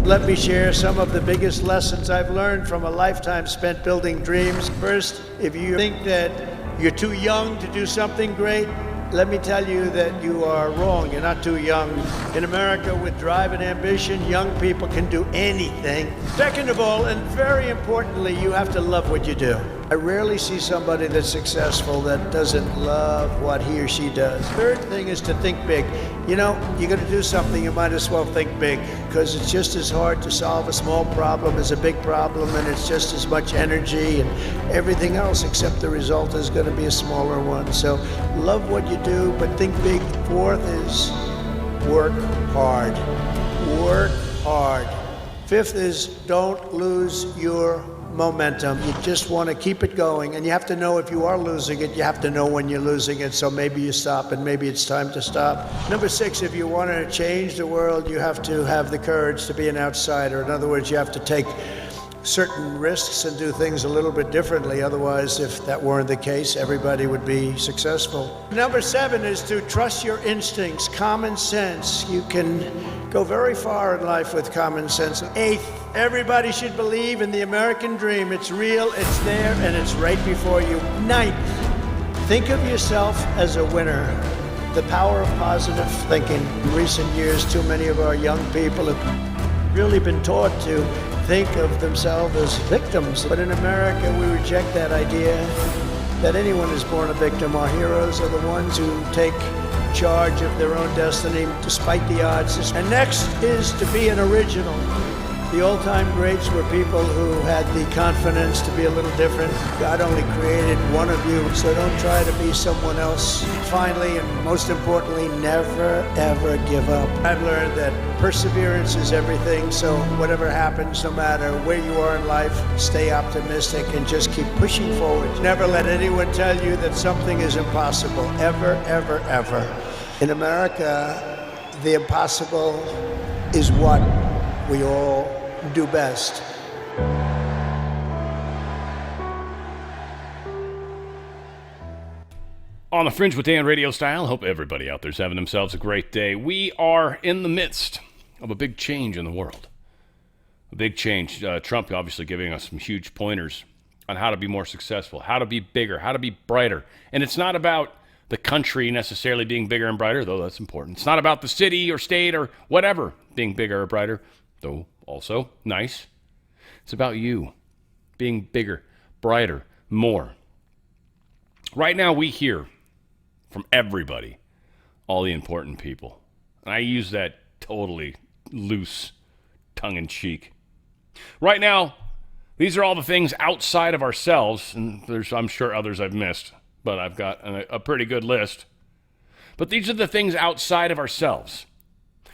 Let me share some of the biggest lessons I've learned from a lifetime spent building dreams. First, if you think that you're too young to do something great, let me tell you that you are wrong. You're not too young. In America, with drive and ambition, young people can do anything. Second of all, and very importantly, you have to love what you do. I rarely see somebody that's successful that doesn't love what he or she does. Third thing is to think big. You know, you're going to do something, you might as well think big, because it's just as hard to solve a small problem as a big problem, and it's just as much energy and everything else, except the result is going to be a smaller one. So love what you do, but think big. Fourth is work hard. Work hard. Fifth is don't lose your momentum. You just want to keep it going, and you have to know if you are losing it, you have to know when you're losing it, so maybe you stop, and maybe it's time to stop. Number six, if you want to change the world, you have to have the courage to be an outsider. In other words, you have to take certain risks and do things a little bit differently. Otherwise, if that weren't the case, everybody would be successful. Number seven is to trust your instincts, common sense. You can go very far in life with common sense. Eighth, everybody should believe in the American dream. It's real, it's there, and it's right before you. Ninth, think of yourself as a winner. The power of positive thinking. In recent years, too many of our young people have really been taught to think of themselves as victims. But in America, we reject that idea that anyone is born a victim. Our heroes are the ones who take charge of their own destiny despite the odds. And next is to be an original. The old-time greats were people who had the confidence to be a little different. God only created one of you, so don't try to be someone else. Finally, and most importantly, never, ever give up. I've learned that perseverance is everything, so whatever happens, no matter where you are in life, stay optimistic and just keep pushing forward. Never let anyone tell you that something is impossible, ever, ever, ever. In America, the impossible is what we all do best. On the Fringe with Dan RadioStyle. Hope everybody out there's having themselves a great day. We are in the midst of a big change in the world. A big change. Trump obviously giving us some huge pointers on how to be more successful, how to be bigger, how to be brighter. And it's not about the country necessarily being bigger and brighter, though that's important. It's not about the city or state or whatever being bigger or brighter, though also nice. It's about you being bigger, brighter, more. Right now we hear from everybody, all the important people. And I use that totally loose, tongue-in-cheek. Right now, these are all the things outside of ourselves, and there's, I'm sure, others I've missed, but I've got a pretty good list. But these are the things outside of ourselves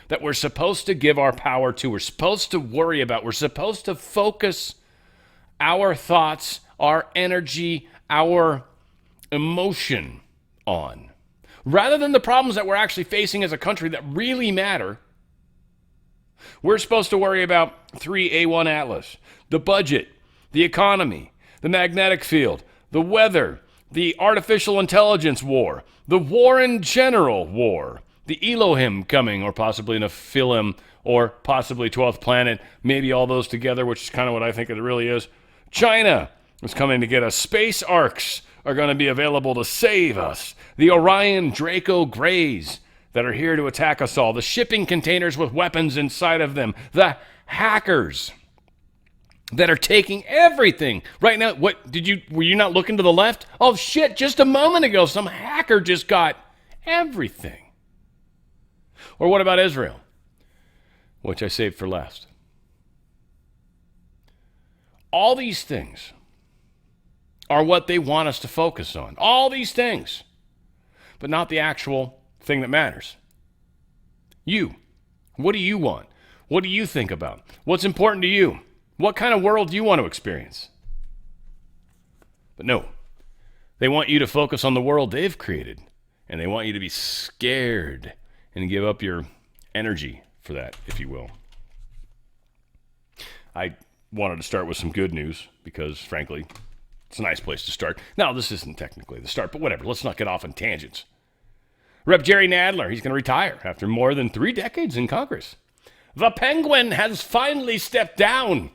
that we're supposed to give our power to, we're supposed to worry about, we're supposed to focus our thoughts, our energy, our emotion on. Rather than the problems that we're actually facing as a country that really matter, we're supposed to worry about 3A1 Atlas, the budget, the economy, the magnetic field, the weather, the artificial intelligence war, the war in general war, the Elohim coming, or possibly an Nephilim, or possibly 12th planet, maybe all those together, which is kind of what I think it really is. China is coming to get us. Space arcs are going to be available to save us. The Orion Draco Greys that are here to attack us all. The shipping containers with weapons inside of them. The hackers that are taking everything. Right now, were you not looking to the left? Oh shit, just a moment ago, some hacker just got everything. Or what about Israel? Which I saved for last. All these things are what they want us to focus on. All these things. But not the actual thing that matters. You. What do you want? What do you think about? What's important to you? What kind of world do you want to experience? But no. They want you to focus on the world they've created. And they want you to be scared and give up your energy for that, if you will. I wanted to start with some good news because, frankly, it's a nice place to start. Now, this isn't technically the start, but whatever. Let's not get off on tangents. Rep. Jerry Nadler, he's going to retire after more than 3 decades in Congress. The penguin has finally stepped down.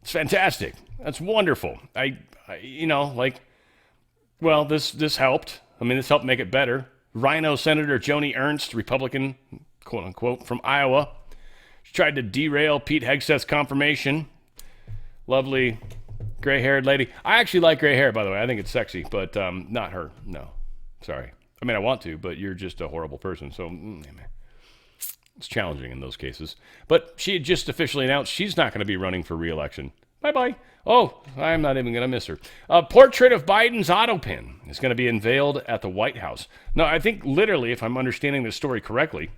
It's fantastic. That's wonderful. This helped. I mean, this helped make it better. Rhino Senator Joni Ernst, Republican, quote unquote, from Iowa. She tried to derail Pete Hegseth's confirmation. Lovely gray-haired lady. I actually like gray hair, by the way. I think it's sexy, but not her. No. Sorry. I mean, I want to, but you're just a horrible person, so it's challenging in those cases. But she had just officially announced she's not going to be running for re-election. Bye-bye. Oh, I'm not even going to miss her. A portrait of Biden's auto pin is going to be unveiled at the White House. Now, I think literally, if I'm understanding this story correctly,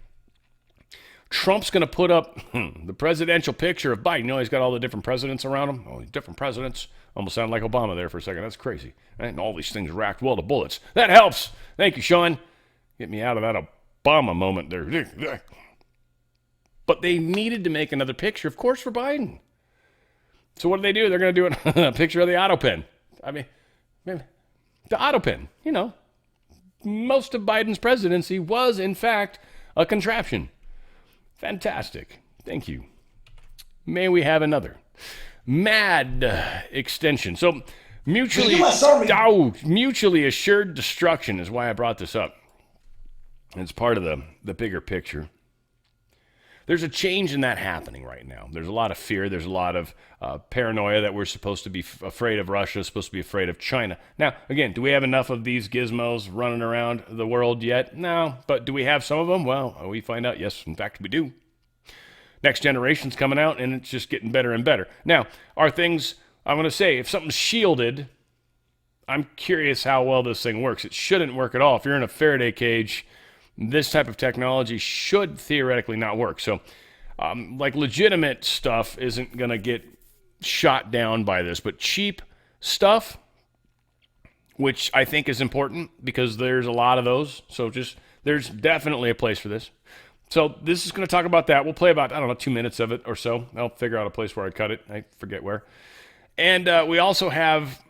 Trump's going to put up the presidential picture of Biden. You know, he's got all the different presidents around him. All these different presidents. Almost sound like Obama there for a second. That's crazy. And all these things racked well to bullets. That helps. Thank you, Sean. Get me out of that Obama moment there. But they needed to make another picture, of course, for Biden. So what do they do? They're going to do a picture of the auto pen. I mean, the auto pen, you know. Most of Biden's presidency was, in fact, a contraption. Fantastic. Thank you. May we have another. Mad extension. So mutually assured destruction is why I brought this up. It's part of the bigger picture. There's a change in that happening right now. There's a lot of fear. There's a lot of paranoia that we're supposed to be afraid of Russia, supposed to be afraid of China. Now, again, do we have enough of these gizmos running around the world yet? No. But do we have some of them? Well, we find out, yes, in fact, we do. Next generation's coming out, and it's just getting better and better. Now, are things, I'm going to say, if something's shielded, I'm curious how well this thing works. It shouldn't work at all. If you're in a Faraday cage, this type of technology should theoretically not work. So, like legitimate stuff isn't going to get shot down by this, but cheap stuff, which I think is important because there's a lot of those. So there's definitely a place for this. So this is going to talk about that. We'll play about, 2 minutes of it or so. I'll figure out a place where I cut it. I forget where. And we also have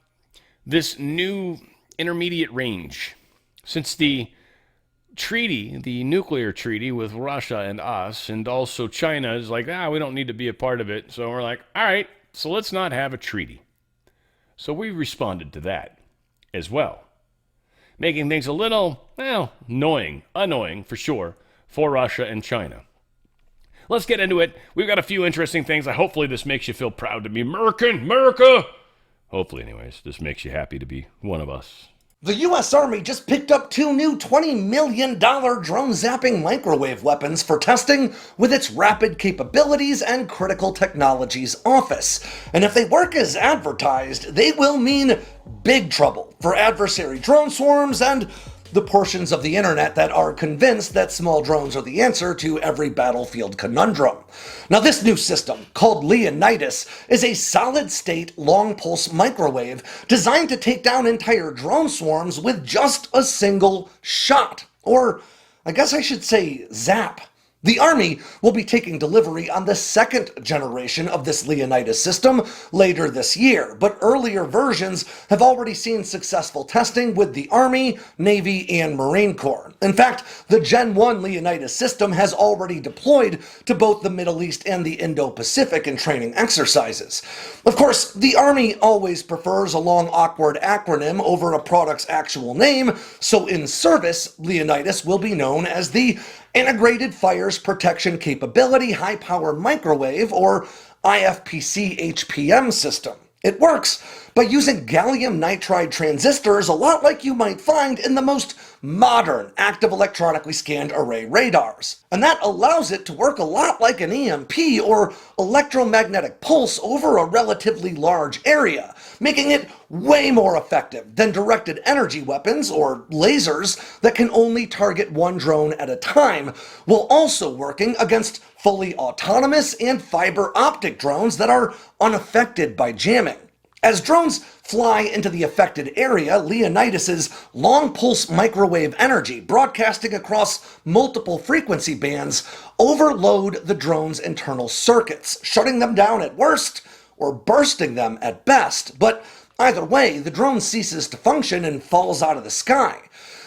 this new intermediate range. Since the treaty, the nuclear treaty with Russia and us, and also China is like, we don't need to be a part of it. So we're like, all right, so let's not have a treaty. So we responded to that as well, making things a little, annoying for sure, for Russia and China. Let's get into it. We've got a few interesting things. Hopefully this makes you feel proud to be America. Hopefully, anyways, this makes you happy to be one of us. The U.S. Army just picked up 2 new $20 million drone zapping microwave weapons for testing with its Rapid Capabilities and Critical Technologies Office. And if they work as advertised, they will mean big trouble for adversary drone swarms and the portions of the internet that are convinced that small drones are the answer to every battlefield conundrum. Now, this new system, called Leonidas, is a solid-state long-pulse microwave designed to take down entire drone swarms with just a single shot. Or, I guess I should say, zap. The Army will be taking delivery on the 2nd generation of this Leonidas system later this year, but earlier versions have already seen successful testing with the Army, Navy, and Marine Corps. In fact, the Gen 1 Leonidas system has already deployed to both the Middle East and the Indo-Pacific in training exercises. Of course, the Army always prefers a long, awkward acronym over a product's actual name, so in service, Leonidas will be known as the Integrated Fires Protection Capability High Power Microwave, or IFPC-HPM system. It works by using gallium nitride transistors a lot like you might find in the most modern active electronically scanned array radars. And that allows it to work a lot like an EMP or electromagnetic pulse over a relatively large area, making it way more effective than directed energy weapons or lasers that can only target one drone at a time, while also working against fully autonomous and fiber optic drones that are unaffected by jamming. As drones fly into the affected area, Leonidas's long-pulse microwave energy, broadcasting across multiple frequency bands, overload the drone's internal circuits, shutting them down at worst or bursting them at best. But either way, the drone ceases to function and falls out of the sky.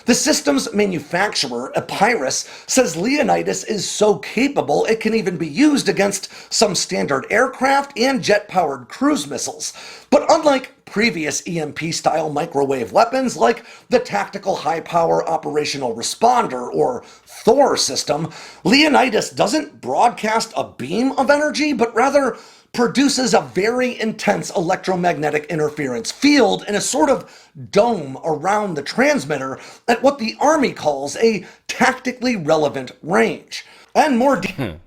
The system's manufacturer, Epirus, says Leonidas is so capable it can even be used against some standard aircraft and jet-powered cruise missiles. But unlike previous EMP-style microwave weapons like the Tactical High-Power Operational Responder, or THOR system, Leonidas doesn't broadcast a beam of energy, but rather produces a very intense electromagnetic interference field in a sort of dome around the transmitter at what the Army calls a tactically relevant range. And more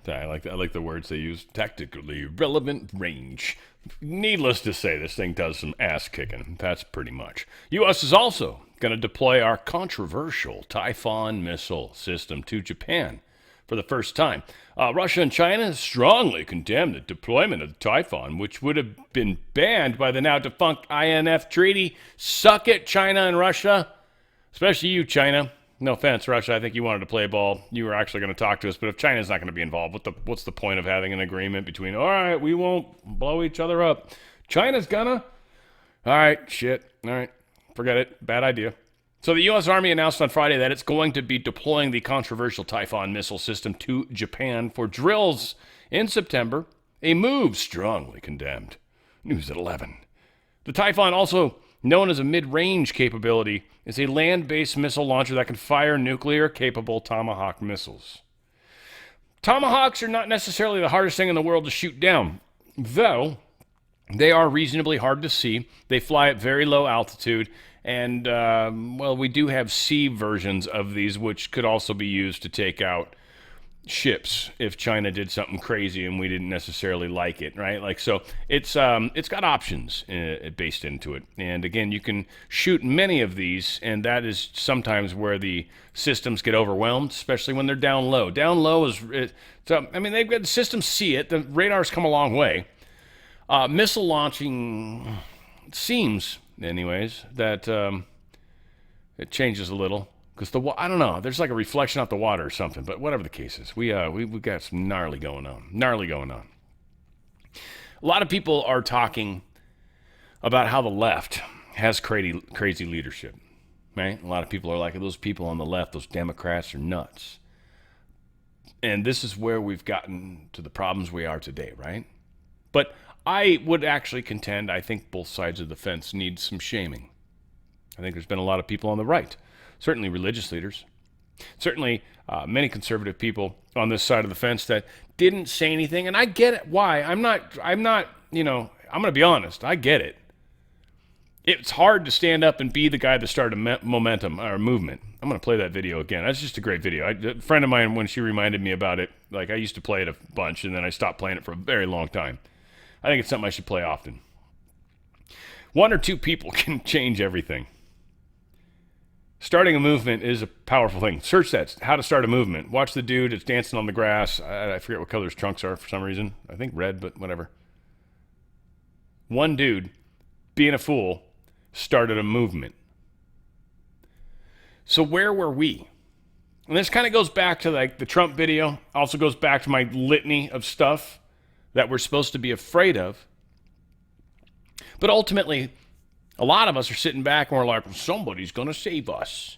I like the words they use. Tactically relevant range. Needless to say, this thing does some ass kicking. That's pretty much. U.S. is also going to deploy our controversial Typhoon missile system to Japan for the first time. Russia and China strongly condemned the deployment of the Typhoon, which would have been banned by the now defunct INF treaty. Suck it, China and Russia. Especially you, China. No offense, Russia. I think you wanted to play ball. You were actually going to talk to us. But if China's not going to be involved, what's the point of having an agreement between, all right, we won't blow each other up. China's gonna. All right, shit. All right, forget it. Bad idea. So the U.S. Army announced on Friday that it's going to be deploying the controversial Typhoon missile system to Japan for drills in September, a move strongly condemned. News at 11. The Typhoon, also known as a mid-range capability, is a land-based missile launcher that can fire nuclear-capable Tomahawk missiles. Tomahawks are not necessarily the hardest thing in the world to shoot down, though they are reasonably hard to see. They fly at very low altitude, and, we do have sea versions of these, which could also be used to take out ships if China did something crazy and we didn't necessarily like it, right? Like, so it's got options based into it. And again, you can shoot many of these, and that is sometimes where the systems get overwhelmed, especially when they're down low. Down low they've got the systems see it. The radar's come a long way. Missile launching, it seems, anyways, that it changes a little. Because I don't know, there's like a reflection off the water or something. But whatever the case is, we got some gnarly going on. A lot of people are talking about how the left has crazy leadership, right? A lot of people are like, those people on the left, those Democrats are nuts. And this is where we've gotten to the problems we are today, right? But I would actually contend, I think both sides of the fence need some shaming. I think there's been a lot of people on the right. Certainly religious leaders, certainly many conservative people on this side of the fence that didn't say anything. And I get it. Why? I'm not, I'm going to be honest. I get it. It's hard to stand up and be the guy that started momentum or movement. I'm going to play that video again. That's just a great video. A friend of mine, when she reminded me about it, like I used to play it a bunch and then I stopped playing it for a very long time. I think it's something I should play often. One or two people can change everything. Starting a movement is a powerful thing. Search that, how to start a movement. Watch the dude that's dancing on the grass. I forget what color his trunks are for some reason. I think red, but whatever. One dude, being a fool, started a movement. So where were we? And this kind of goes back to like the Trump video. Also goes back to my litany of stuff that we're supposed to be afraid of. But ultimately, a lot of us are sitting back and we're like, somebody's going to save us.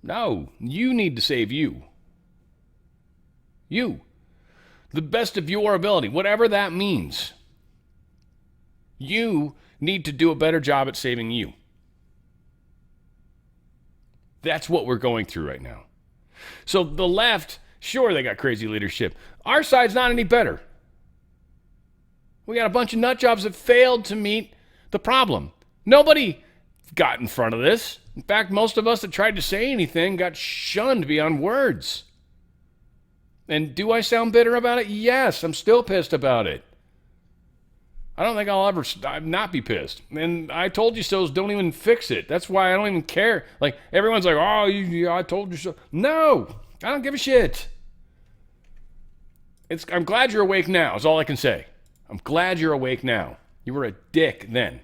No, you need to save you. You. The best of your ability, whatever that means. You need to do a better job at saving you. That's what we're going through right now. So the left, sure, they got crazy leadership. Our side's not any better. We got a bunch of nut jobs that failed to meet the problem. Nobody got in front of this. In fact, most of us that tried to say anything got shunned beyond words. And do I sound bitter about it? Yes, I'm still pissed about it. I don't think I'll ever not be pissed. And I told you so's don't even fix it. That's why I don't even care. Like, everyone's like, oh, I told you so. No, I don't give a shit. I'm glad you're awake now is all I can say. I'm glad you're awake now. You were a dick then.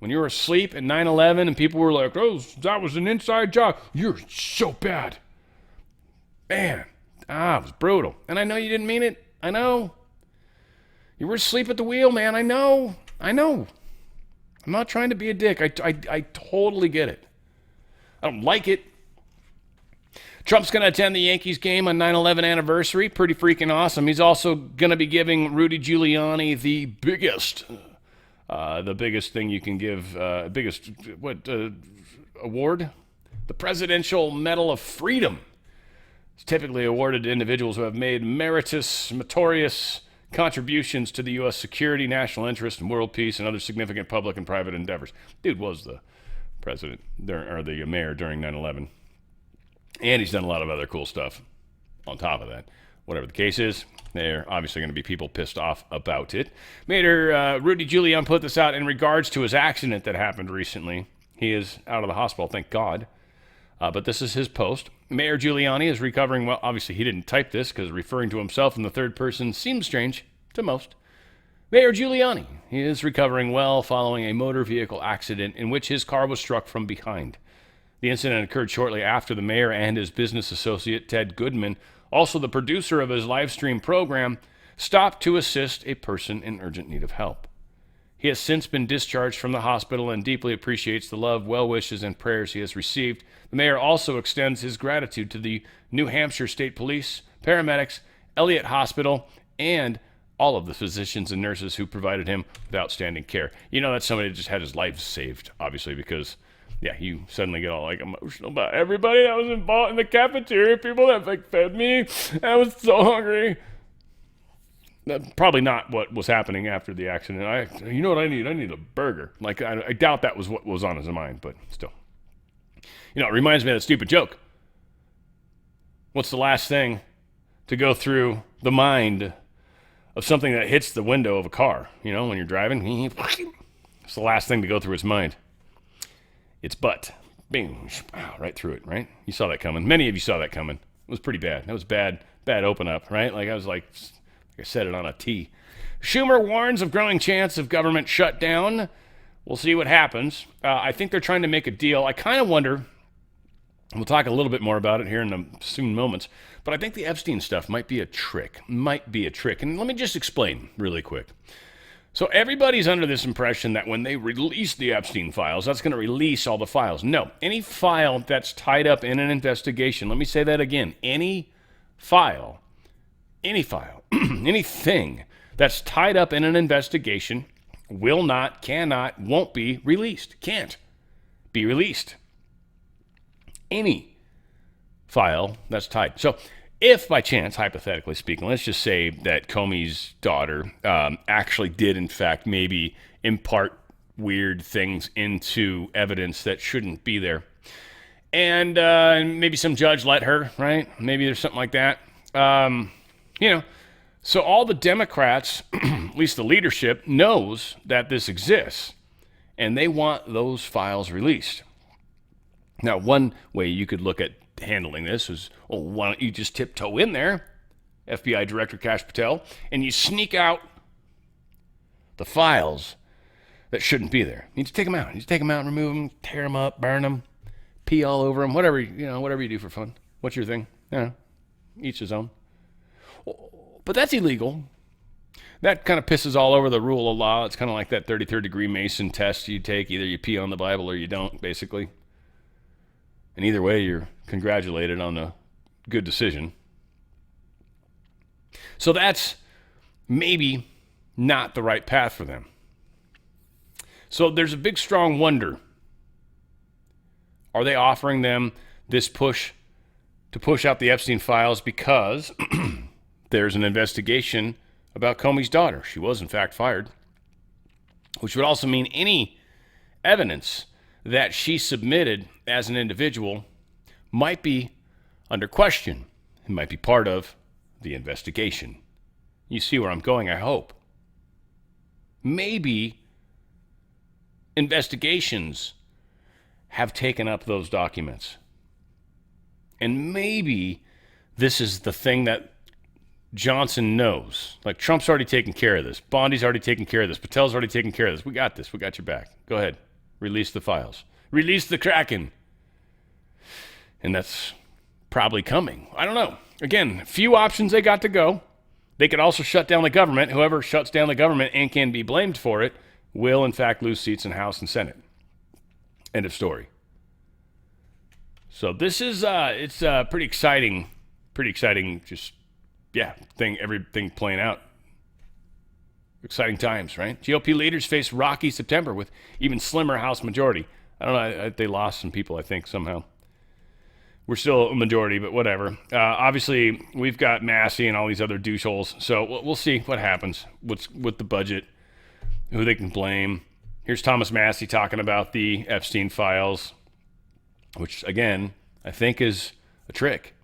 When you were asleep at 9/11 and people were like, oh, that was an inside job. You're so bad. Man, it was brutal. And I know you didn't mean it. I know. You were asleep at the wheel, man. I know. I'm not trying to be a dick. I totally get it. I don't like it. Trump's going to attend the Yankees game on 9/11 anniversary. Pretty freaking awesome. He's also going to be giving Rudy Giuliani the biggest thing you can give, award? The Presidential Medal of Freedom. It's typically awarded to individuals who have made meritorious contributions to the U.S. security, national interest, and world peace, and other significant public and private endeavors. Dude was the president, or the mayor during 9/11. And he's done a lot of other cool stuff on top of that. Whatever the case is, there are obviously going to be people pissed off about it. Mayor Rudy Giuliani put this out in regards to his accident that happened recently. He is out of the hospital, thank God. But this is his post. Mayor Giuliani is recovering well. Obviously, he didn't type this because referring to himself in the third person seems strange to most. Mayor Giuliani, he is recovering well following a motor vehicle accident in which his car was struck from behind. The incident occurred shortly after the mayor and his business associate, Ted Goodman, also the producer of his live stream program, stopped to assist a person in urgent need of help. He has since been discharged from the hospital and deeply appreciates the love, well wishes, and prayers he has received. The mayor also extends his gratitude to the New Hampshire State Police, paramedics, Elliott Hospital, and all of the physicians and nurses who provided him with outstanding care. You know, that's somebody that just had his life saved, obviously, because yeah, you suddenly get all like emotional about everybody that was involved in the cafeteria, people that like fed me. I was so hungry. That's probably not what was happening after the accident. You know what I need? I need a burger. Like I doubt that was what was on his mind, but still. You know, it reminds me of that stupid joke. What's the last thing to go through the mind of something that hits the window of a car? You know, when you're driving, it's the last thing to go through its mind. It's butt. Bing. Right through it, right? You saw that coming. Many of you saw that coming. It was pretty bad. That was bad open up, right? Like I said it on a T. Schumer warns of growing chance of government shutdown. We'll see what happens. I think they're trying to make a deal. I kind of wonder, and we'll talk a little bit more about it here in the soon moments, but I think the Epstein stuff might be a trick. And let me just explain really quick. So everybody's under this impression that when they release the Epstein files, that's going to release all the files. No, any file that's tied up in an investigation, let me say that again, any file, anything that's tied up in an investigation will not, cannot, won't be released, can't be released. Any file that's tied. So if by chance, hypothetically speaking, let's just say that Comey's daughter actually did, in fact, maybe impart weird things into evidence that shouldn't be there. And maybe some judge let her, right? Maybe there's something like that. So all the Democrats, at least the leadership, knows that this exists. And they want those files released. Now, one way you could look at handling this is, why don't you just tiptoe in there, FBI Director Kash Patel, and you sneak out the files that shouldn't be there. You just take them out. You just take them out and remove them, tear them up, burn them, pee all over them, whatever you do for fun. What's your thing? Each his own. But that's illegal. That kind of pisses all over the rule of law. It's kind of like that 33rd degree Mason test you take. Either you pee on the Bible or you don't, basically. And either way, you're congratulated on a good decision. So that's maybe not the right path for them. So there's a big, strong wonder. Are they offering them this push to push out the Epstein files because there's an investigation about Comey's daughter? She was, in fact, fired. Which would also mean any evidence that she submitted as an individual might be under question. It might be part of the investigation. You see where I'm going, I hope. Maybe investigations have taken up those documents. And maybe this is the thing that Johnson knows. Like, Trump's already taken care of this. Bondi's already taken care of this. Patel's already taken care of this. We got this. We got your back. Go ahead. Release the files. Release the Kraken. And that's probably coming. I don't know. Again, few options they got to go. They could also shut down the government. Whoever shuts down the government and can be blamed for it will, in fact, lose seats in House and Senate. End of story. So this is it's pretty exciting, just everything playing out. Exciting times, right? GOP leaders face rocky September with even slimmer House majority. I don't know, they lost some people, I think, somehow. We're still a majority, but whatever. Obviously, we've got Massey and all these other doucheholes, so we'll see what happens with the budget, who they can blame. Here's Thomas Massey talking about the Epstein files, which, again, I think is a trick.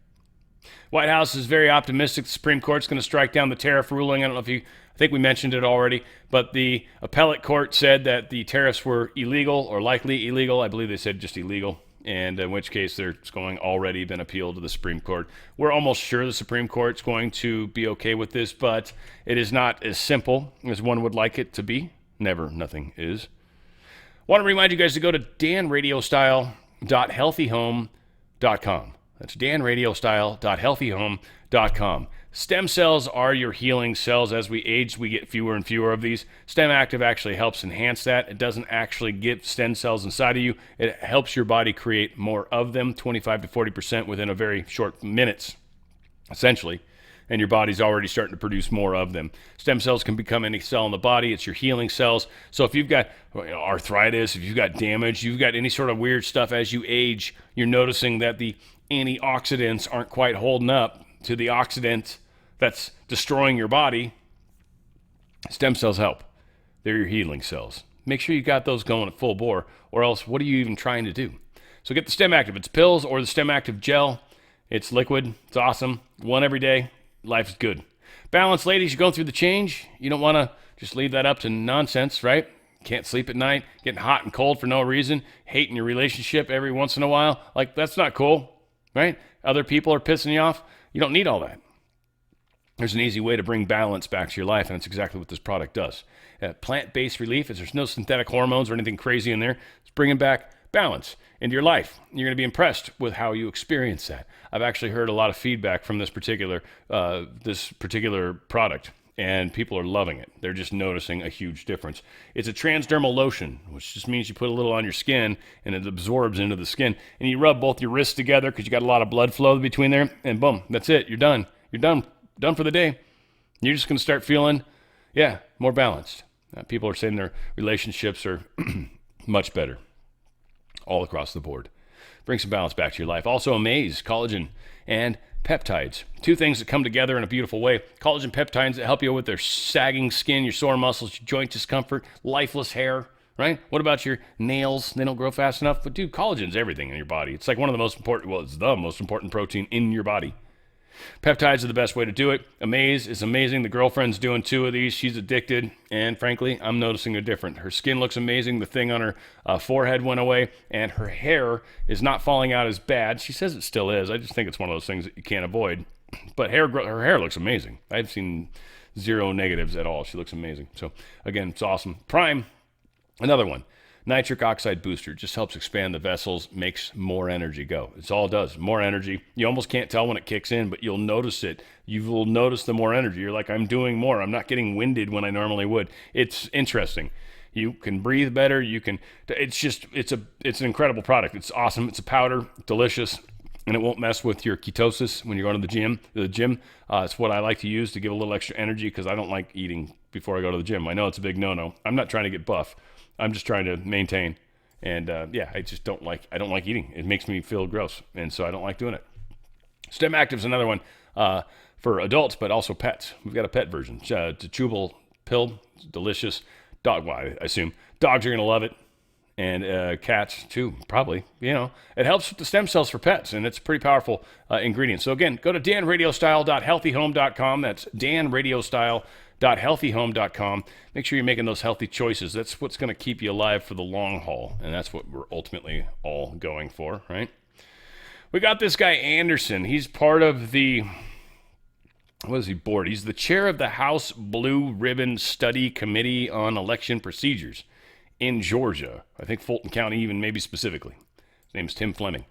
White House is very optimistic the Supreme Court's going to strike down the tariff ruling. I think we mentioned it already, but the appellate court said that the tariffs were illegal or likely illegal. I believe they said just illegal, and in which case there's already been appealed to the Supreme Court. We're almost sure the Supreme Court's going to be okay with this, but it is not as simple as one would like it to be. Never, nothing is. Want to remind you guys to go to danradiostyle.healthyhome.com. That's danradiostyle.healthyhome.com. Stem cells are your healing cells. As we age, we get fewer and fewer of these. Stem Active actually helps enhance that. It doesn't actually get stem cells inside of you. It helps your body create more of them, 25 to 40% within a very short minutes, essentially. And your body's already starting to produce more of them. Stem cells can become any cell in the body. It's your healing cells. So if you've got arthritis, if you've got damage, you've got any sort of weird stuff as you age, you're noticing that the antioxidants aren't quite holding up to the oxidant that's destroying your body. Stem cells help. They're your healing cells. Make sure you got those going at full bore, or else what are you even trying to do? So get the Stem Active. It's pills or the Stem Active gel. It's liquid. It's awesome. One every day. Life is good. Balance, ladies, you're going through the change. You don't want to just leave that up to nonsense, right? Can't sleep at night, getting hot and cold for no reason, hating your relationship every once in a while. Like, that's not cool, right? Other people are pissing you off. You don't need all that. There's an easy way to bring balance back to your life, and it's exactly what this product does. Plant-based relief, as there's no synthetic hormones or anything crazy in there. It's bringing back balance into your life. You're going to be impressed with how you experience that. I've actually heard a lot of feedback from this particular product, and people are loving it. They're just noticing a huge difference. It's a transdermal lotion, which just means you put a little on your skin, and it absorbs into the skin. And you rub both your wrists together because you got a lot of blood flow between there, and boom, that's it. You're done. You're done for the day. You're just going to start feeling, more balanced. People are saying their relationships are much better all across the board. Bring some balance back to your life. Also, Amaze, collagen, and peptides. Two things that come together in a beautiful way. Collagen peptides that help you with their sagging skin, your sore muscles, your joint discomfort, lifeless hair, right? What about your nails? They don't grow fast enough. But dude, collagen's everything in your body. It's like one of the most important, it's the most important protein in your body. Peptides are the best way to do it. Amaze is amazing. The girlfriend's doing 2 of these. She's addicted, and frankly, I'm noticing a difference. Her skin looks amazing. The thing on her forehead went away, and her hair is not falling out as bad. She says it still is. I just think it's one of those things that you can't avoid. But her hair looks amazing. I've seen 0 negatives at all. She looks amazing. So, again, it's awesome. Prime, another one. Nitric oxide booster just helps expand the vessels, makes more energy go. It's all it does. More energy. You almost can't tell when it kicks in, but you'll notice it. You will notice the more energy. You're like, I'm doing more. I'm not getting winded when I normally would. It's interesting. You can breathe better. It's an incredible product. It's awesome. It's a powder, delicious, and it won't mess with your ketosis when you're going to the gym. It's what I like to use to give a little extra energy because I don't like eating before I go to the gym. I know it's a big no-no. I'm not trying to get buff. I'm just trying to maintain. And I just don't like eating. It makes me feel gross. And so I don't like doing it. Stem Active's another one for adults, but also pets. We've got a pet version. It's a chewable pill. It's delicious. I assume dogs are going to love it. And cats too, probably. It helps with the stem cells for pets, and it's a pretty powerful ingredient. So again, go to danradiostyle.healthyhome.com. That's danradiostyle.healthyhome.com. Make sure you're making those healthy choices. That's what's going to keep you alive for the long haul, and that's what we're ultimately all going for, right? We got this guy Anderson. He's part of the board? He's the chair of the House Blue Ribbon Study Committee on Election Procedures in Georgia. I think Fulton County even, maybe specifically. His name's Tim Fleming.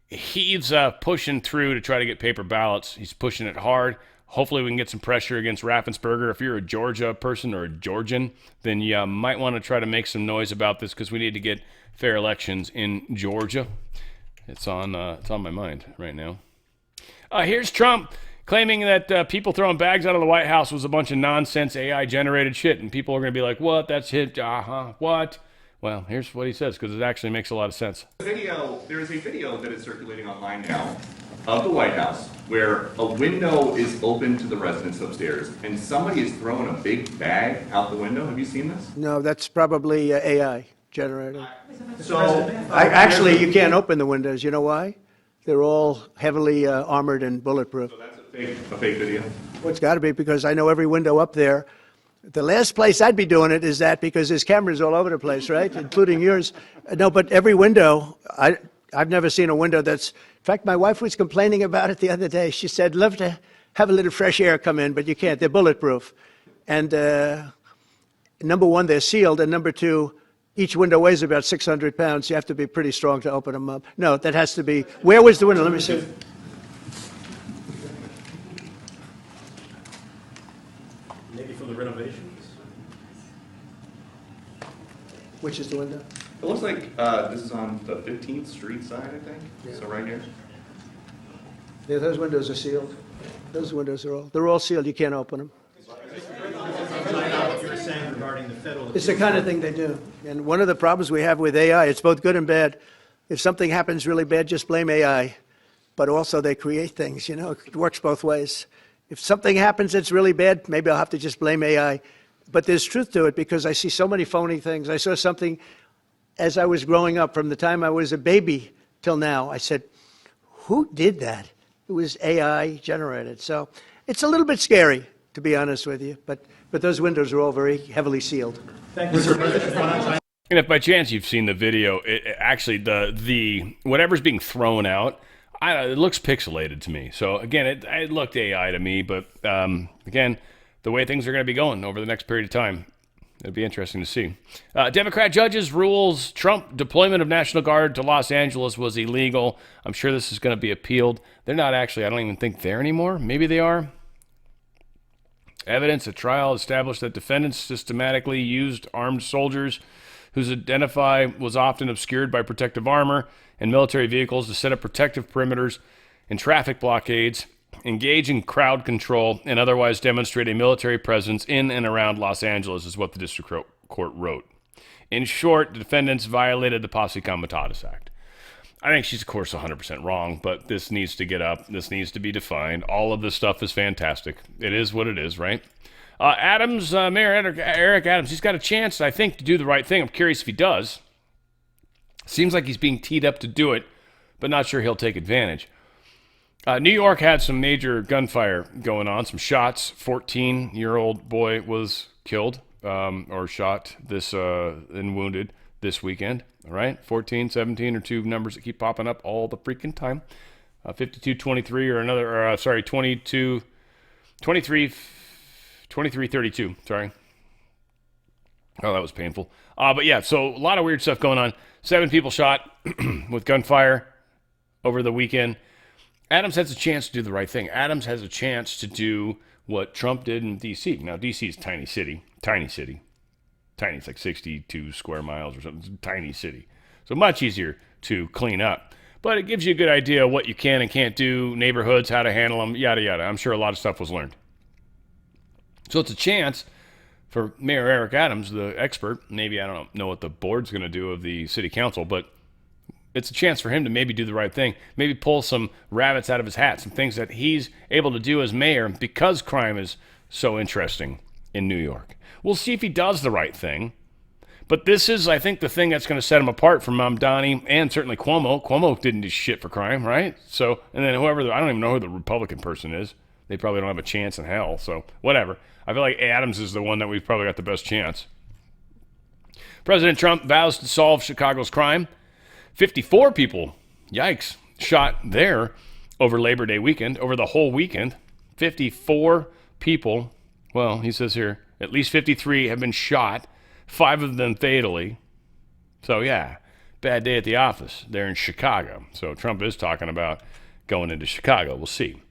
He's pushing through to try to get paper ballots. He's pushing it hard. Hopefully we can get some pressure against Raffensperger. If you're a Georgia person or a Georgian, then you might want to try to make some noise about this because we need to get fair elections in Georgia. It's on my mind right now. Here's Trump claiming that people throwing bags out of the White House was a bunch of nonsense AI-generated shit, and people are going to be like, what? That's it? What? Well, here's what he says, because it actually makes a lot of sense. There is a video that is circulating online now of the White House where a window is open to the residents upstairs, and somebody is throwing a big bag out the window. Have you seen this? No, that's probably AI generated. So, Actually, you can't open the windows. You know why? They're all heavily armored and bulletproof. so that's a fake video. Well, it's got to be, because I know every window up there. The last place I'd be doing it is that, because there's cameras all over the place, right? Including yours. No, but every window, I've never seen a window that's... In fact, my wife was complaining about it the other day. She said, love to have a little fresh air come in, but you can't. They're bulletproof. And number one, they're sealed. And number two, each window weighs about 600 pounds. You have to be pretty strong to open them up. No, that has to be... Where was the window? Let me see. Maybe for the renovations? Which is the window? It looks like this is on the 15th Street side, I think. Yeah. So right here. Yeah, those windows are sealed. Those windows are they're all sealed. You can't open them. What you were saying regarding the federal... It's the kind of thing they do. And one of the problems we have with AI, it's both good and bad. If something happens really bad, just blame AI. But also they create things, it works both ways. If something happens that's really bad, maybe I'll have to just blame AI. But there's truth to it, because I see so many phony things. I saw something as I was growing up, from the time I was a baby till now. I said, who did that? It was AI generated. So it's a little bit scary, to be honest with you. But those windows are all very heavily sealed. Thank you, Mr. President. And if by chance you've seen the video, actually the whatever's being thrown out, it looks pixelated to me. So again, it looked AI to me, but again, the way things are going to be going over the next period of time, it'd be interesting to see. Democrat judges rules Trump deployment of National Guard to Los Angeles was illegal. I'm sure this is going to be appealed. They're not actually, I don't even think there anymore. Maybe they are. Evidence at trial established that defendants systematically used armed soldiers whose identify was often obscured by protective armor and military vehicles to set up protective perimeters and traffic blockades, engage in crowd control, and otherwise demonstrate a military presence in and around Los Angeles, is what the district court wrote. In short, the defendants violated the Posse Comitatus Act. I think she's, of course, 100% wrong, but this needs to get up. This needs to be defined. All of this stuff is fantastic. It is what it is, right? Mayor Eric Adams, he's got a chance, I think, to do the right thing. I'm curious if he does. Seems like he's being teed up to do it, but not sure he'll take advantage. New York had some major gunfire going on, some shots. 14-year-old boy was killed or shot and wounded this weekend. All right, 14, 17 are two numbers that keep popping up all the freaking time. 52-23 or another, 22, 23, 23-32, sorry. Oh, that was painful. But yeah, so a lot of weird stuff going on. 7 people shot with gunfire over the weekend. Adams has a chance to do the right thing. Adams has a chance to do what Trump did in D.C. Now, D.C. is a tiny city. Tiny, it's like 62 square miles or something. It's a tiny city. So much easier to clean up. But it gives you a good idea of what you can and can't do, neighborhoods, how to handle them, yada, yada. I'm sure a lot of stuff was learned. So it's a chance for Mayor Eric Adams, the expert. Maybe I don't know what the board's going to do of the city council, but it's a chance for him to maybe do the right thing, maybe pull some rabbits out of his hat, some things that he's able to do as mayor because crime is so interesting in New York. We'll see if he does the right thing. But this is, I think, the thing that's going to set him apart from Mamdani and certainly Cuomo. Cuomo didn't do shit for crime, right? So, and then I don't even know who the Republican person is. They probably don't have a chance in hell, so whatever. I feel like Adams is the one that we've probably got the best chance. President Trump vows to solve Chicago's crime. 54 people, yikes, shot there over Labor Day weekend, over the whole weekend. 54 people, well, he says here, at least 53 have been shot, 5 of them fatally. So yeah, bad day at the office there in Chicago. So Trump is talking about going into Chicago. We'll see.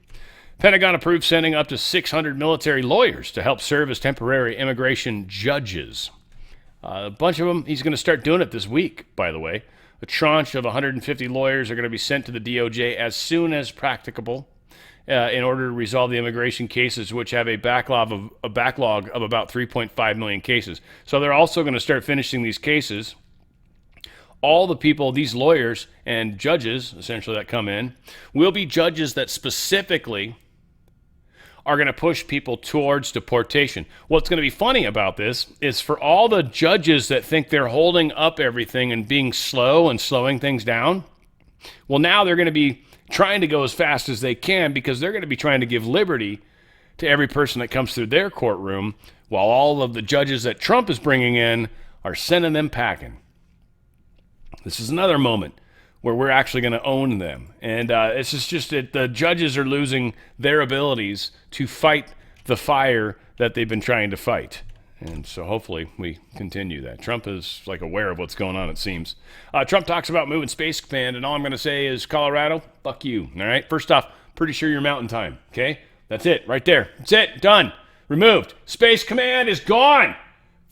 Pentagon approved sending up to 600 military lawyers to help serve as temporary immigration judges. A bunch of them, he's going to start doing it this week, by the way. A tranche of 150 lawyers are going to be sent to the DOJ as soon as practicable in order to resolve the immigration cases, which have a backlog of about 3.5 million cases. So they're also going to start finishing these cases. All the people, these lawyers and judges, essentially, that come in, will be judges that specifically are going to push people towards deportation. What's going to be funny about this is for all the judges that think they're holding up everything and being slow and slowing things down, well, now they're going to be trying to go as fast as they can because they're going to be trying to give liberty to every person that comes through their courtroom, while all of the judges that Trump is bringing in are sending them packing. This is another moment where we're actually going to own them. And it's just that the judges are losing their abilities to fight the fire that they've been trying to fight. And so hopefully we continue that. Trump is like aware of what's going on, it seems. Trump talks about moving Space Command, and all I'm going to say is, Colorado, fuck you. All right? First off, pretty sure you're mountain time. Okay? That's it right there. That's it. Done. Removed. Space Command is gone.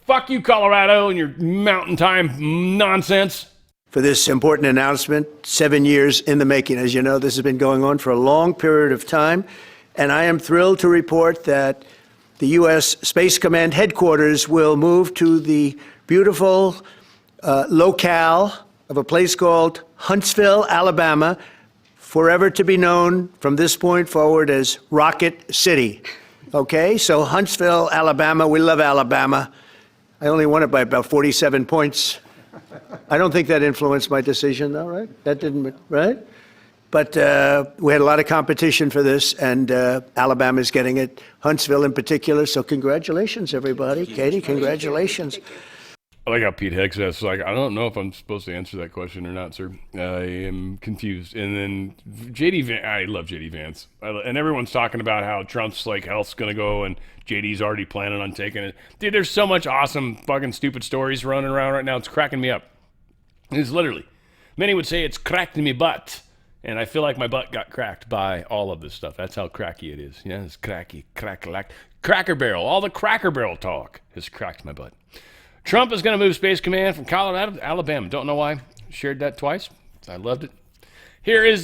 Fuck you, Colorado, and your mountain time nonsense. For this important announcement, 7 years in the making. As you know, this has been going on for a long period of time, and I am thrilled to report that the U.S. Space Command headquarters will move to the beautiful locale of a place called Huntsville, Alabama, forever to be known from this point forward as Rocket City. Okay, so Huntsville, Alabama, we love Alabama. I only won it by about 47 points. I don't think that influenced my decision, though, right? That didn't, right? But we had a lot of competition for this, and Alabama's getting it, Huntsville in particular. So congratulations, everybody. Katie, congratulations. I like how Pete Hicks says, like, I don't know if I'm supposed to answer that question or not, sir. I am confused. And then I love JD Vance. And everyone's talking about how Trump's, like, health's going to go, and JD's already planning on taking it. Dude, there's so much awesome fucking stupid stories running around right now. It's cracking me up. It's literally. Many would say it's cracked me butt. And I feel like my butt got cracked by all of this stuff. That's how cracky it is. Yeah, it's cracky, crack-a-lack. Cracker Barrel. All the Cracker Barrel talk has cracked my butt. Trump is going to move Space Command from Colorado to Alabama. Don't know why. Shared that twice. I loved it. Here is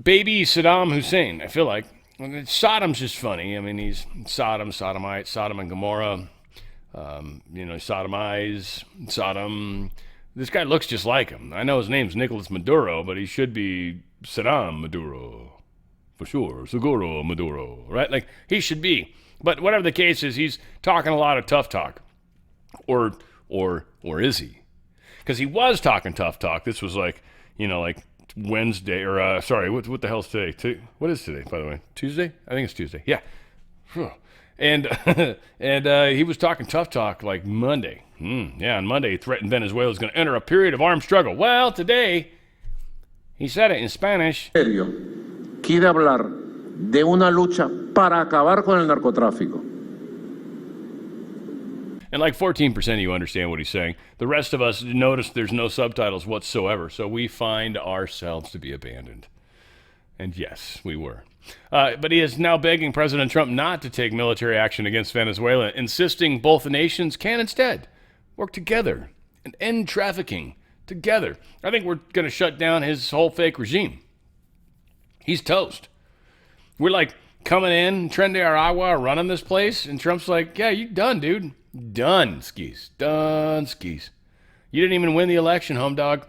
baby Saddam Hussein, I feel like. Saddam's just funny. I mean, he's Sodom, Sodomite, Sodom and Gomorrah. Sodomize, Sodom. This guy looks just like him. I know his name's Nicolas Maduro, but he should be Saddam Maduro. For sure. Seguro Maduro. Right? Like, he should be. But whatever the case is, he's talking a lot of tough talk. Or is he? Because he was talking tough talk. This was like Wednesday, or what the hell's today? What is today, by the way? Tuesday? I think it's Tuesday. Yeah. And he was talking tough talk like Monday. On Monday he threatened Venezuela is going to enter a period of armed struggle. Well, today he said it in Spanish. Quiere hablar de una lucha para acabar con el narcotráfico. And like 14% of you understand what he's saying. The rest of us notice there's no subtitles whatsoever, so we find ourselves to be abandoned. And yes, we were. But he is now begging President Trump not to take military action against Venezuela, insisting both nations can instead work together and end trafficking together. I think we're going to shut down his whole fake regime. He's toast. We're like coming in, Tren de Aragua, running this place, and Trump's like, yeah, you done, dude. Done, skis. Done, skis. You didn't even win the election, home dog.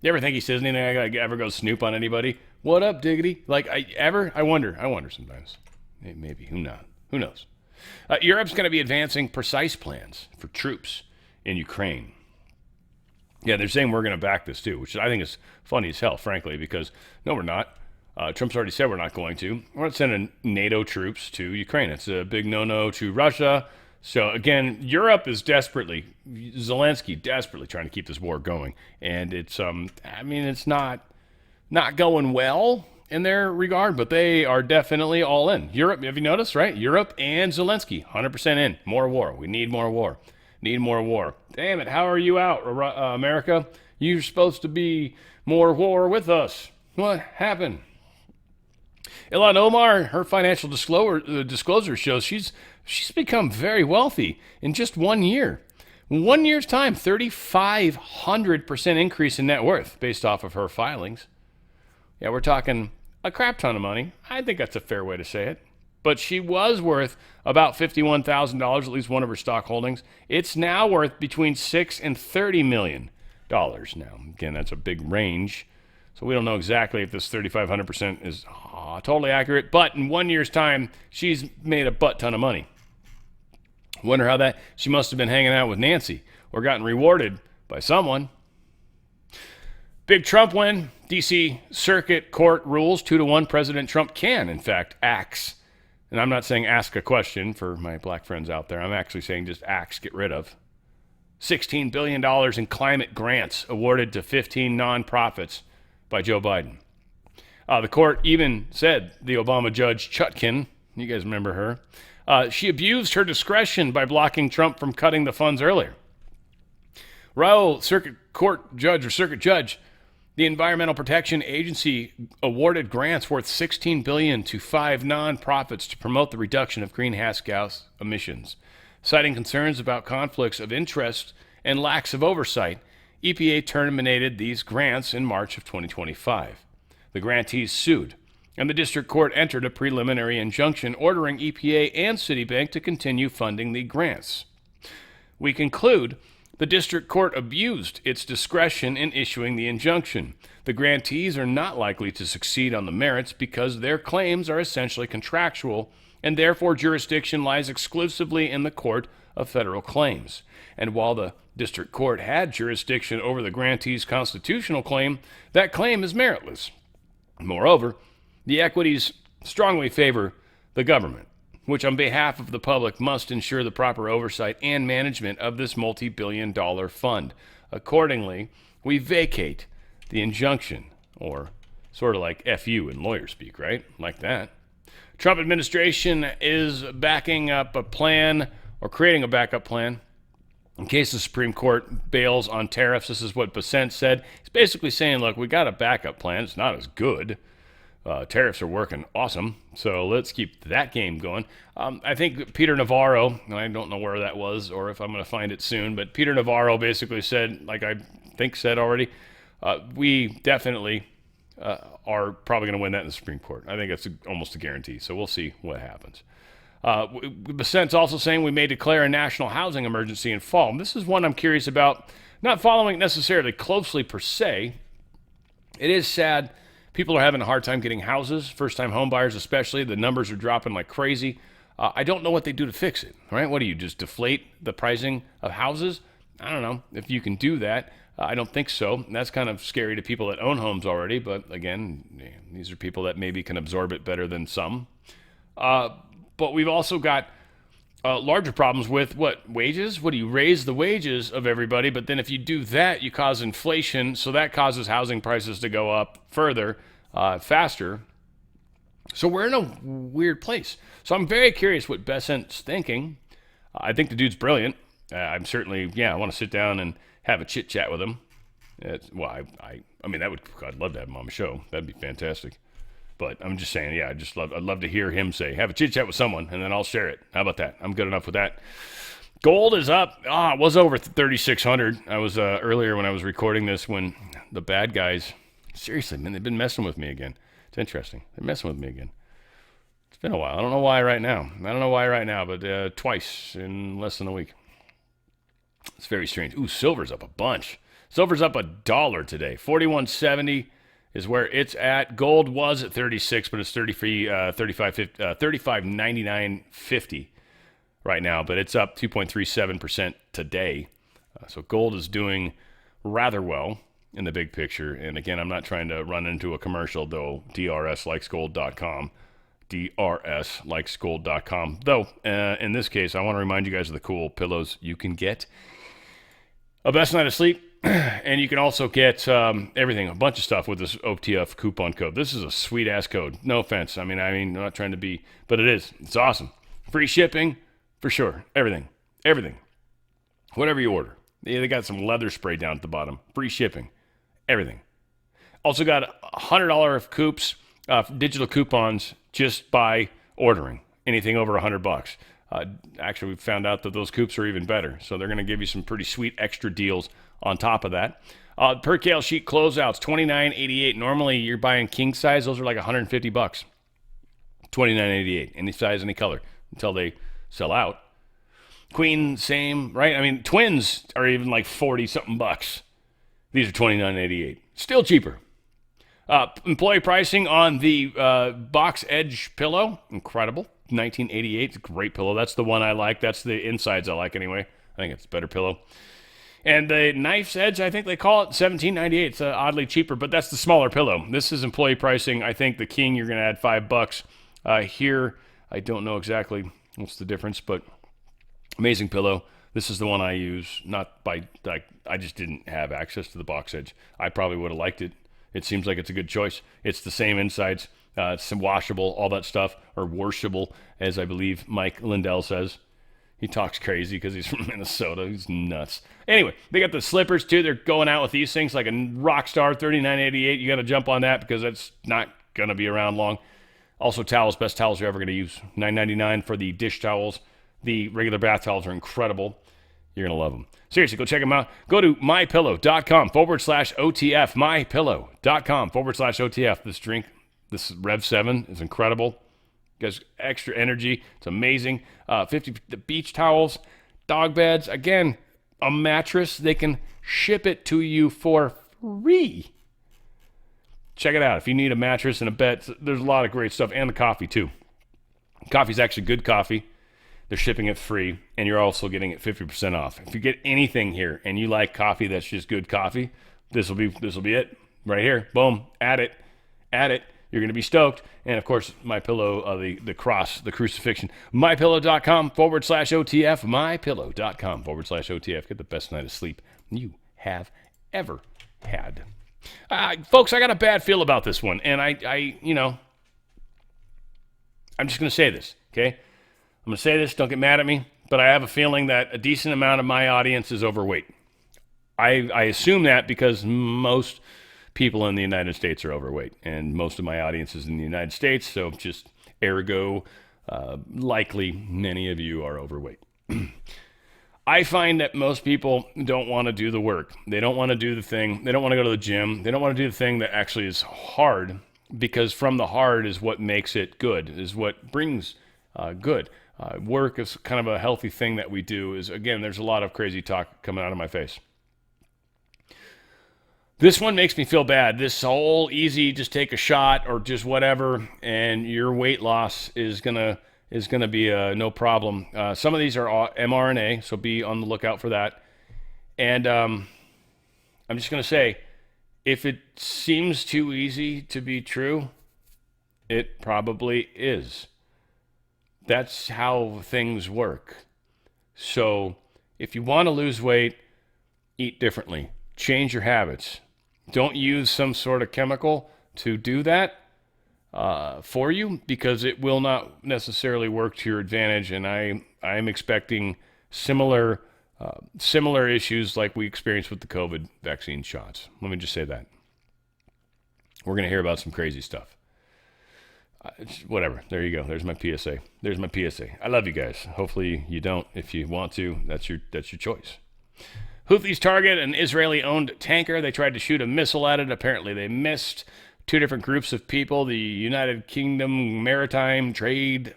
You ever think he says anything like ever go snoop on anybody? What up, diggity? Like, I wonder sometimes. Maybe, who knows? Europe's going to be advancing precise plans for troops in Ukraine. Yeah, they're saying we're going to back this too, which I think is funny as hell, frankly, because no, we're not. Trump's already said we're not going to. We're not sending NATO troops to Ukraine. It's a big no-no to Russia. So, again, Europe is Zelensky desperately trying to keep this war going. And it's, it's not going well in their regard, but they are definitely all in. Europe, have you noticed, right? Europe and Zelensky, 100% in. More war. We need more war. Need more war. Damn it, how are you out, America? You're supposed to be more war with us. What happened? Ilhan Omar, her financial disclosure shows she's become very wealthy in just 1 year. 1 year's time, 3,500% increase in net worth based off of her filings. Yeah, we're talking a crap ton of money. I think that's a fair way to say it. But she was worth about $51,000, at least one of her stock holdings. It's now worth between $6 and $30 million now. Again, that's a big range. So we don't know exactly if this 3,500% is totally accurate. But in 1 year's time, she's made a butt ton of money. Wonder how that, she must have been hanging out with Nancy or gotten rewarded by someone. Big Trump win. D.C. Circuit Court rules 2-1. President Trump can, in fact, axe. And I'm not saying ask a question for my black friends out there. I'm actually saying just axe, get rid of. $16 billion in climate grants awarded to 15 nonprofits by Joe Biden. The court even said the Obama judge Chutkin, you guys remember her, she abused her discretion by blocking Trump from cutting the funds earlier. Raul, circuit judge, the Environmental Protection Agency awarded grants worth $16 billion to 5 nonprofits to promote the reduction of greenhouse gas emissions. Citing concerns about conflicts of interest and lacks of oversight, EPA terminated these grants in March of 2025. The grantees sued, and the district court entered a preliminary injunction ordering EPA and Citibank to continue funding the grants. We conclude the district court abused its discretion in issuing the injunction. The grantees are not likely to succeed on the merits because their claims are essentially contractual, and therefore jurisdiction lies exclusively in the Court of Federal Claims. And while the district court had jurisdiction over the grantee's constitutional claim, that claim is meritless. Moreover, the equities strongly favor the government, which on behalf of the public must ensure the proper oversight and management of this multi-billion-dollar fund. Accordingly, we vacate the injunction, or sort of like FU in lawyer speak, right? Like that. Trump administration is backing up a plan, or creating a backup plan, in case the Supreme Court bails on tariffs. This is what Bessent said. He's basically saying, look, we got a backup plan. It's not as good. Tariffs are working awesome, so let's keep that game going. I think Peter Navarro, and I don't know where that was or if I'm going to find it soon, but Peter Navarro basically said, like I think said already, we definitely are probably going to win that in the Supreme Court. I think that's almost a guarantee, so we'll see what happens. Bessent's also saying we may declare a national housing emergency in fall. And this is one I'm curious about, not following necessarily closely per se. It is sad. People are having a hard time getting houses, first-time home buyers especially. The numbers are dropping like crazy. I don't know what they do to fix it, right? What do you just deflate the pricing of houses? I don't know if you can do that. I don't think so. That's kind of scary to people that own homes already. But again, these are people that maybe can absorb it better than some. But we've also got larger problems with what? Wages? What do you raise the wages of everybody? But then if you do that, you cause inflation. So that causes housing prices to go up further, faster. So we're in a weird place. So I'm very curious what Bessent's thinking. I think the dude's brilliant. I'm certainly, I want to sit down and have a chit chat with him. I'd love to have him on the show. That'd be fantastic. But I'm just saying, I'd love to hear him say, have a chit chat with someone, and then I'll share it. How about that? I'm good enough with that. Gold is up. It was over 3,600. I was earlier when I was recording this when the bad guys, seriously, man, they've been messing with me again. It's interesting. They're messing with me again. It's been a while. I don't know why right now, but twice in less than a week. It's very strange. Ooh, silver's up a bunch. Silver's up $1 today. 41.70 is where it's at. Gold was at 36, but it's 35.99.50 right now. But it's up 2.37% today. So gold is doing rather well in the big picture. And again, I'm not trying to run into a commercial, though. DRSlikesgold.com. DRSlikesgold.com. Though, in this case, I want to remind you guys of the cool pillows you can get. A best night of sleep. And you can also get everything, a bunch of stuff with this OTF coupon code. This is a sweet-ass code. No offense. I mean, I'm not trying to be, but it is. It's awesome. Free shipping, for sure. Everything. Whatever you order. They got some leather spray down at the bottom. Free shipping. Everything. Also got $100 of digital coupons just by ordering anything over $100. Actually, we found out that those coupes are even better. So they're going to give you some pretty sweet extra deals on top of that. Percale sheet closeouts, $29.88. Normally, you're buying king size. Those are like $150. $29.88. Any size, any color, until they sell out. Queen, same, right? I mean, twins are even like 40-something bucks. These are $29.88. Still cheaper. Employee pricing on the box edge pillow, incredible. $19.88. It's a great pillow. That's the one I like. That's the insides I like anyway. I think it's a better pillow. And the knife's edge, I think they call it, $17.98. It's oddly cheaper, but that's the smaller pillow. This is employee pricing. I think the king, you're going to add $5. Here, I don't know exactly what's the difference, but amazing pillow. This is the one I use, not by, like, I just didn't have access to the box edge. I probably would have liked it. It seems like it's a good choice. It's the same insides. It's washable, all that stuff, or washable, as I believe Mike Lindell says. He talks crazy because he's from Minnesota. He's nuts. Anyway, they got the slippers, too. They're going out with these things like a Rockstar, $39.88. You got to jump on that because that's not going to be around long. Also, towels, best towels you're ever going to use. $9.99 for the dish towels. The regular bath towels are incredible. You're going to love them. Seriously, go check them out. Go to mypillow.com/OTF. Mypillow.com/OTF. This drink, this Rev 7 is incredible. Gives extra energy. It's amazing. 50 the beach towels, dog beds. Again, a mattress. They can ship it to you for free. Check it out. If you need a mattress and a bed, there's a lot of great stuff. And the coffee, too. Coffee's actually good coffee. They're shipping it free, and you're also getting it 50% off. If you get anything here and you like coffee that's just good coffee, this will be it right here. Boom. Add it. You're going to be stoked. And, of course, MyPillow, the cross, the crucifixion. MyPillow.com/OTF. MyPillow.com/OTF. Get the best night of sleep you have ever had. Folks, I got a bad feel about this one. And I'm just going to say this, okay? I'm going to say this. Don't get mad at me. But I have a feeling that a decent amount of my audience is overweight. I assume that because most people in the United States are overweight, and most of my audience is in the United States, so just ergo, likely many of you are overweight. I find that most people don't want to do the work. They don't want to do the thing. They don't want to go to the gym. They don't want to do the thing that actually is hard, because from the hard is what makes it good, is what brings good. Work is kind of a healthy thing that we do. Is, again, there's a lot of crazy talk coming out of my face. This one makes me feel bad. This whole easy, just take a shot or just whatever, and your weight loss is gonna be no problem. Some of these are mRNA, so be on the lookout for that. And I'm just gonna say, if it seems too easy to be true, it probably is. That's how things work. So if you want to lose weight, eat differently. Change your habits. Don't use some sort of chemical to do that for you, because it will not necessarily work to your advantage. And I'm expecting similar issues like we experienced with the COVID vaccine shots. Let me just say that. We're going to hear about some crazy stuff. Whatever. There you go. There's my PSA. I love you guys. Hopefully you don't. If you want to, that's your choice. Houthis target an Israeli-owned tanker. They tried to shoot a missile at it. Apparently they missed. Two different groups of people, the United Kingdom Maritime Trade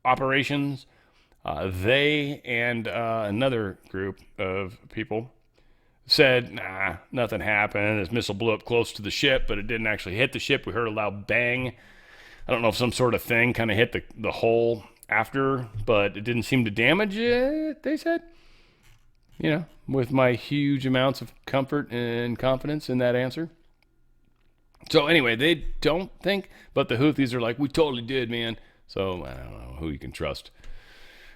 Operations, they and another group of people said, nah, nothing happened. This missile blew up close to the ship, but it didn't actually hit the ship. We heard a loud bang. I don't know if some sort of thing kind of hit the hull after, but it didn't seem to damage it, they said. You know, with my huge amounts of comfort and confidence in that answer. So anyway, they don't think, but the Houthis are like, we totally did, man. So I don't know who you can trust.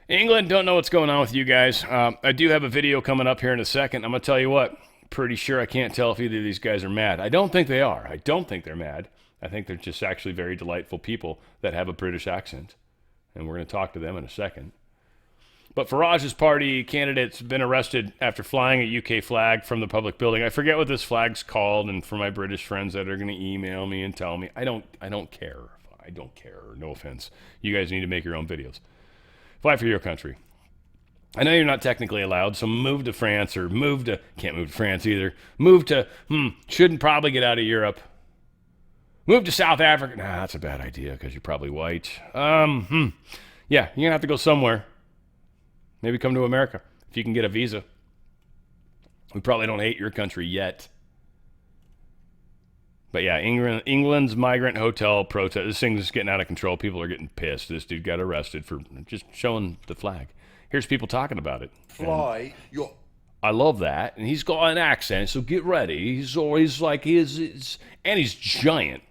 England, don't know what's going on with you guys. I do have a video coming up here in a second. I'm going to tell you what, pretty sure I can't tell if either of these guys are mad. I don't think they are. I don't think they're mad. I think they're just actually very delightful people that have a British accent. And we're going to talk to them in a second. But Farage's party candidate's been arrested after flying a UK flag from the public building. I forget what this flag's called, and for my British friends that are going to email me and tell me, I don't care. I don't care. No offense. You guys need to make your own videos. Fly for your country. I know you're not technically allowed, so move to France or can't move to France either. Shouldn't probably get out of Europe. Move to South Africa. Nah, that's a bad idea because you're probably white. Yeah, you're going to have to go somewhere. Maybe come to America if you can get a visa. We probably don't hate your country yet. But yeah, England's migrant hotel protest. This thing's getting out of control. People are getting pissed. This dude got arrested for just showing the flag. Here's people talking about it. I love that. And he's got an accent, so get ready. He's always like, and he's giant.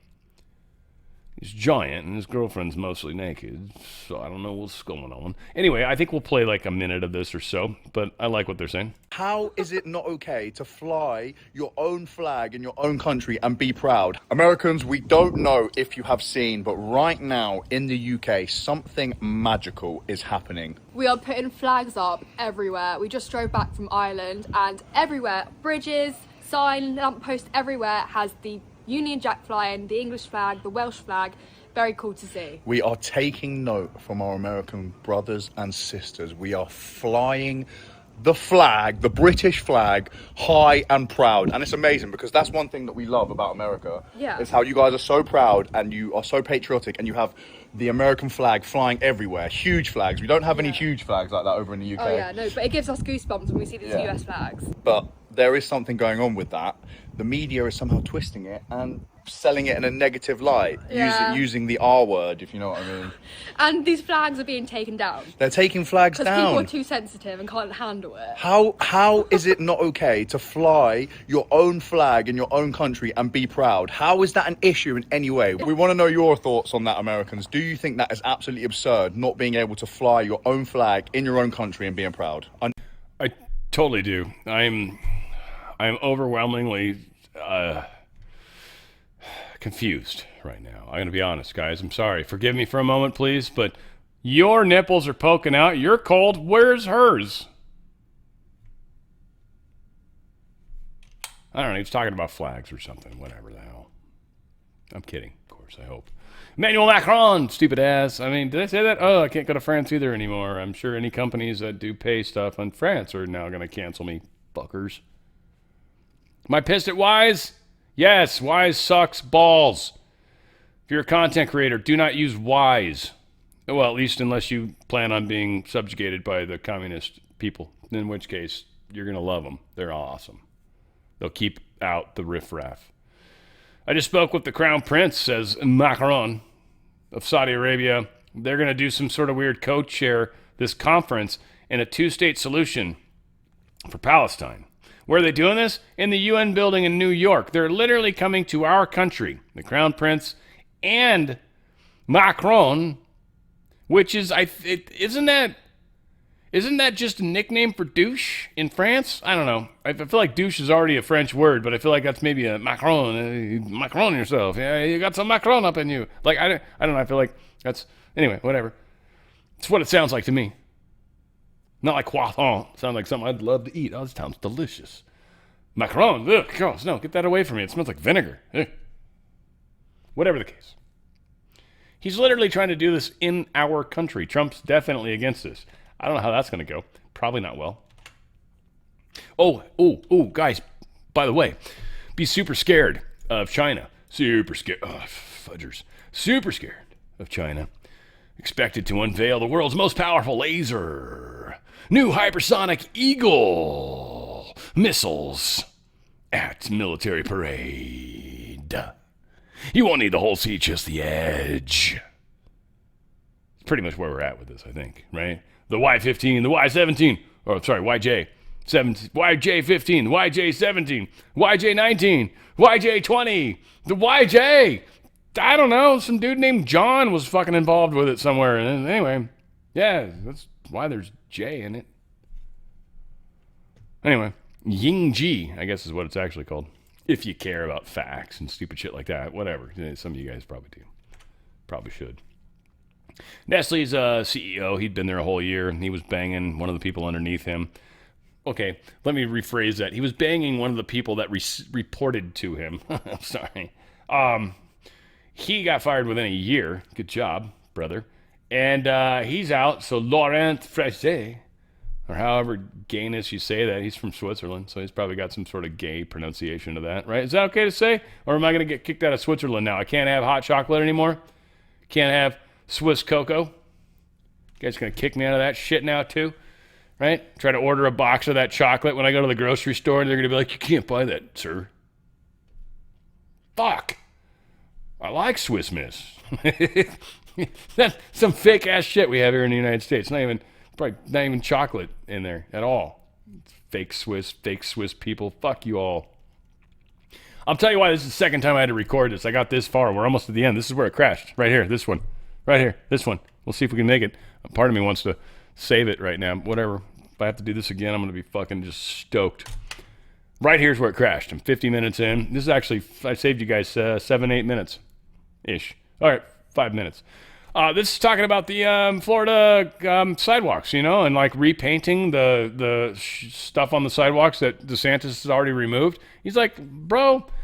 He's giant, and his girlfriend's mostly naked, so I don't know what's going on. Anyway, I think we'll play like a minute of this or so, but I like what they're saying. How is it not okay to fly your own flag in your own country and be proud? Americans, we don't know if you have seen, but right now in the UK, something magical is happening. We are putting flags up everywhere. We just drove back from Ireland, and everywhere, bridges, sign, lamppost, everywhere has the Union Jack flying, the English flag, the Welsh flag. Very cool to see. We are taking note from our American brothers and sisters. We are flying the flag, the British flag, high and proud. And it's amazing because that's one thing that we love about America. Yeah. It's how you guys are so proud and you are so patriotic and you have the American flag flying everywhere. Huge flags. We don't have any huge flags like that over in the UK. Oh yeah, no, but it gives us goosebumps when we see these US flags. But there is something going on with that. The media is somehow twisting it and selling it in a negative light, using the R word, if you know what I mean. And these flags are being taken down. They're taking flags down. Because people are too sensitive and can't handle it. How is it not okay to fly your own flag in your own country and be proud? How is that an issue in any way? We want to know your thoughts on that, Americans. Do you think that is absolutely absurd, not being able to fly your own flag in your own country and being proud? I totally do. I'm overwhelmingly confused right now. I'm going to be honest, guys. I'm sorry. Forgive me for a moment, please, but your nipples are poking out. You're cold. Where's hers? I don't know. He's talking about flags or something. Whatever the hell. I'm kidding, of course, I hope. Emmanuel Macron, stupid ass. I mean, did I say that? Oh, I can't go to France either anymore. I'm sure any companies that do pay stuff in France are now going to cancel me, fuckers. Am I pissed at Wise? Yes, Wise sucks balls. If you're a content creator, do not use Wise. Well, at least unless you plan on being subjugated by the communist people, in which case you're going to love them. They're awesome. They'll keep out the riffraff. I just spoke with the Crown Prince, says Macron of Saudi Arabia. They're going to do some sort of weird co-chair this conference in a two-state solution for Palestine. Where are they doing this? In the UN building in New York. They're literally coming to our country, the Crown Prince and Macron, which is, isn't that just a nickname for douche in France? I don't know. I feel like douche is already a French word, but I feel like that's maybe a Macron. Macron yourself. Yeah, you got some Macron up in you. Like, I don't know. I feel like that's, anyway, whatever. It's what it sounds like to me. Not like croissant. Sounds like something I'd love to eat. Oh, this sounds delicious. Macron. Ugh, gross. No, get that away from me. It smells like vinegar. Ugh. Whatever the case. He's literally trying to do this in our country. Trump's definitely against this. I don't know how that's going to go. Probably not well. Oh, guys, by the way, be super scared of China. Super scared. Oh, fudgers. Super scared of China. Expected to unveil the world's most powerful laser. New hypersonic Eagle missiles at military parade. You won't need the whole seat, just the edge. It's pretty much where we're at with this, I think, right? The Y-15, the Y-17, or sorry, YJ-17, YJ-15, YJ-17, YJ-19, YJ-20, the YJ. I don't know, some dude named John was fucking involved with it somewhere. And anyway, yeah, that's why there's J in it. Anyway, Yingji, I guess is what it's actually called. If you care about facts and stupid shit like that, whatever. Some of you guys probably do. Probably should. Nestle's CEO, he'd been there a whole year, and he was banging one of the people underneath him. Okay, let me rephrase that. He was banging one of the people that reported to him. I'm sorry. He got fired within a year. Good job, brother. And he's out. So Laurent Frege, or however gayness you say that, he's from Switzerland, so he's probably got some sort of gay pronunciation of that, right? Is that okay to say? Or am I going to get kicked out of Switzerland now? I can't have hot chocolate anymore? Can't have Swiss cocoa? You guys going to kick me out of that shit now too? Right? Try to order a box of that chocolate when I go to the grocery store, and they're going to be like, you can't buy that, sir. Fuck. I like Swiss Miss. That's some fake-ass shit we have here in the United States. Probably not even chocolate in there at all. Fake Swiss people. Fuck you all. I'll tell you why this is the second time I had to record this. I got this far. We're almost at the end. This is where it crashed. Right here. This one. Right here. This one. We'll see if we can make it. Part of me wants to save it right now. Whatever. If I have to do this again, I'm going to be fucking just stoked. Right here's where it crashed. I'm 50 minutes in. This is actually, I saved you guys 7-8 minutes-ish. All right, 5 minutes. This is talking about the Florida sidewalks, and like repainting the stuff on the sidewalks that DeSantis has already removed. He's like, bros,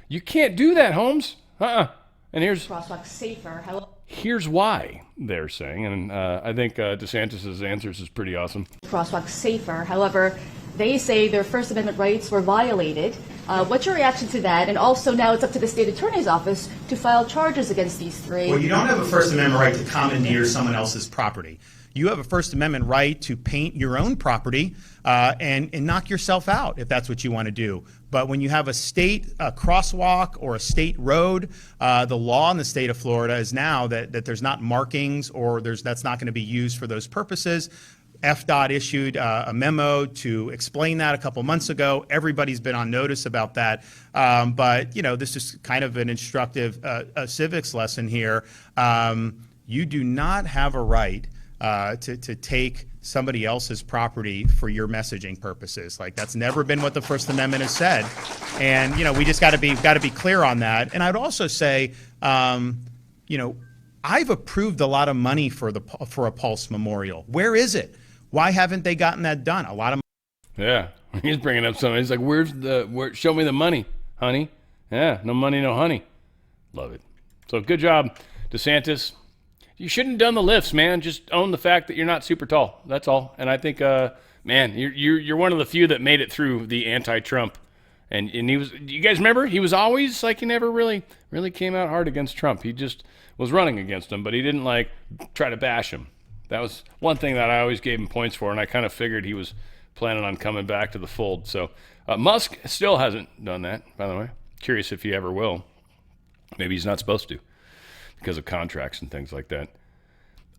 you can't do that, Holmes. And here's crosswalk safer. Here's why, they're saying, and I think DeSantis' answers is pretty awesome. Crosswalk safer. However, they say their First Amendment rights were violated. What's your reaction to that? And also now it's up to the state attorney's office to file charges against these three. Well, you don't have a First Amendment right to commandeer someone else's property. You have a First Amendment right to paint your own property and knock yourself out if that's what you want to do. But when you have a state crosswalk or a state road, the law in the state of Florida is now that there's not markings or that's not going to be used for those purposes. FDOT issued a memo to explain that a couple months ago. Everybody's been on notice about that. But, this is kind of an instructive civics lesson here. You do not have a right to take somebody else's property for your messaging purposes. Like, that's never been what the First Amendment has said. And, we just got to be clear on that. And I'd also say, I've approved a lot of money for a Pulse Memorial. Where is it? Why haven't they gotten that done? A lot of Yeah, he's bringing up something. He's like, show me the money, honey. Yeah, no money, no honey. Love it. So good job, DeSantis. You shouldn't have done the lifts, man. Just own the fact that you're not super tall. That's all. And I think, man, you're one of the few that made it through the anti-Trump. And he was. You guys remember? He was always like, he never really came out hard against Trump. He just was running against him, but he didn't like try to bash him. That was one thing that I always gave him points for, and I kind of figured he was planning on coming back to the fold. So Musk still hasn't done that, by the way. Curious if he ever will. Maybe he's not supposed to because of contracts and things like that.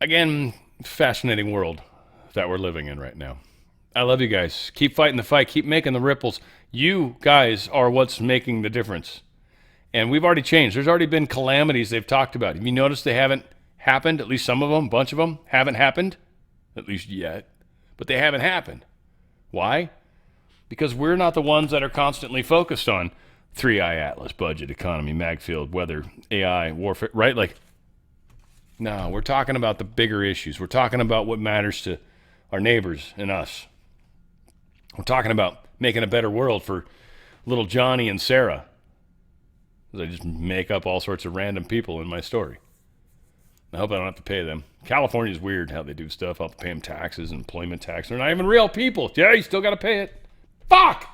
Again, fascinating world that we're living in right now. I love you guys. Keep fighting the fight. Keep making the ripples. You guys are what's making the difference. And we've already changed. There's already been calamities they've talked about. Have you noticed they haven't happened? At least some of them, a bunch of them, haven't happened, at least yet. But they haven't happened. Why? Because we're not the ones that are constantly focused on 3i Atlas, budget, economy, magfield, weather, AI, warfare, right? Like, no, we're talking about the bigger issues. We're talking about what matters to our neighbors and us. We're talking about making a better world for little Johnny and Sarah. I just make up all sorts of random people in my story. I hope I don't have to pay them. California's weird how they do stuff. I'll have to pay them taxes and employment tax. They're not even real people. Yeah, you still got to pay it. Fuck!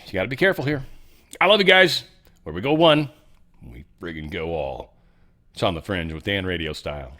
You got to be careful here. I love you guys. Where we go one, we friggin' go all. It's on the Fringe with Dan Radio Style.